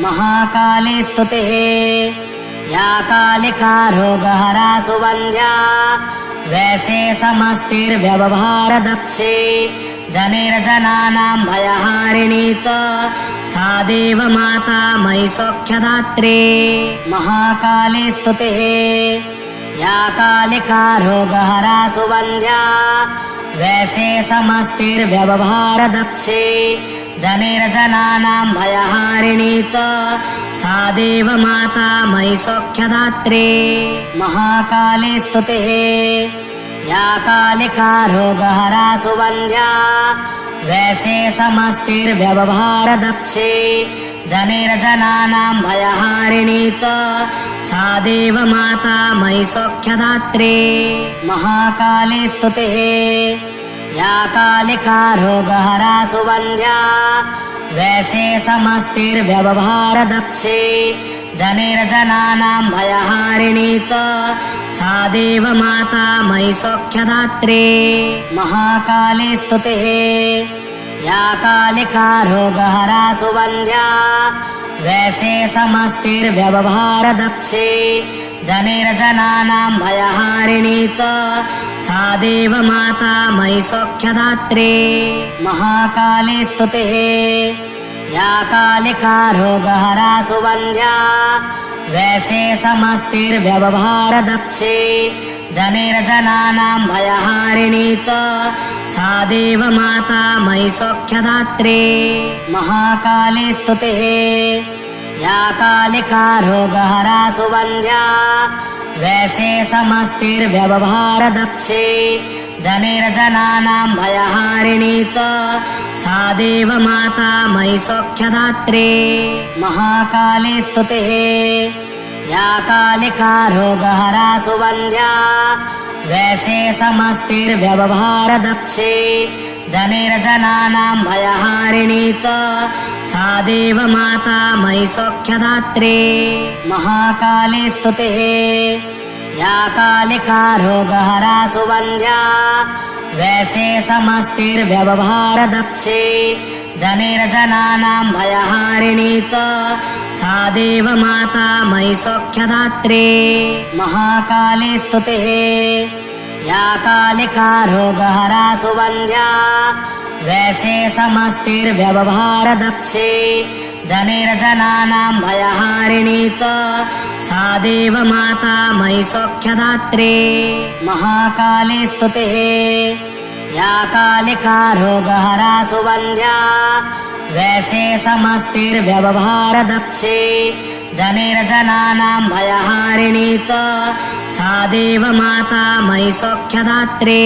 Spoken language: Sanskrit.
महाकाली स्तुतिः या कालिका रोगहरा सुवन्ध्या वैसे समस्तिर्व्यवहारदक्षे जनिर्जनानां भयहारिणी च सा देव माता मयि सौख्यदात्री। महाकाली स्तुतिः या कालिका रोगहरा सुवन्ध्या वैसे समस्तिर्व्यवहारदक्षे जनिर्जनानां भयहारिणी च सा देव माता मयि सौख्यदात्री। महाकाली स्तुतिः या कालिका रोगहरा सुवन्ध्या वैसे समस्तिर्व्यवहारदक्षे जनिर्जनानां भयहारिणी च सा देव माता मयि सौख्यदात्री। महाकाली स्तुतिः या कालिका रोगहरा सुवन्ध्या वैसे समस्तिर्व्यवहारदक्षे जनिर्जनानां भयहारिणी च सा देव माता मयि सौख्यदात्री। महाकाली स्तुतिः या कालिका रोगहरा सुवन्ध्या वैसे समस्तिर्व्यवहारदक्षे जनिर्जनानां भयहारिणी च सा देव माता मयि सौख्यदात्री। महाकाली स्तुतिः या कालिका रोगहरा सुवन्ध्या वैसे समस्तिर्व्यवहारदक्षे जनिर्जनानां भयहारिणी च सा देव माता मयि सौख्यदात्री। महाकाली स्तुतिः या कालिका रोगहरा सुवन्ध्या वैसे समस्तिर्व्यवहारदक्षे जनिर्जनानां भयहारिणी च सा देव माता मयि सौख्यदात्री। महाकाली स्तुतिः या कालिका रोगहरा सुवन्ध्या वैसे समस्तिर्व्यवहारदक्षे जनिर्जनानां भयहारिणी च सा देव माता मयि सौख्यदात्री। महाकाली स्तुतिः या कालिका रोगहरा सुवन्ध्या वैसे समस्तिर्व्यवहारदक्षे जनिर्जनानां भयहारिणी च सा देव माता मयि सौख्यदात्री। महाकाली स्तुतिः या कालिका रोगहरा सुवन्ध्या वैसे समस्तिर्व्यवहारदक्षे जनिर्जनानां भयहारिणी च सा देव माता मयि सौख्यदात्री। महाकाली स्तुतिः या कालिका रोगहरा सुवन्ध्या वैसे समस्तिर्व्यवहारदक्षे जनिर्जनानां भयहारिणी च सा देव माता मयि सौख्यदात्री।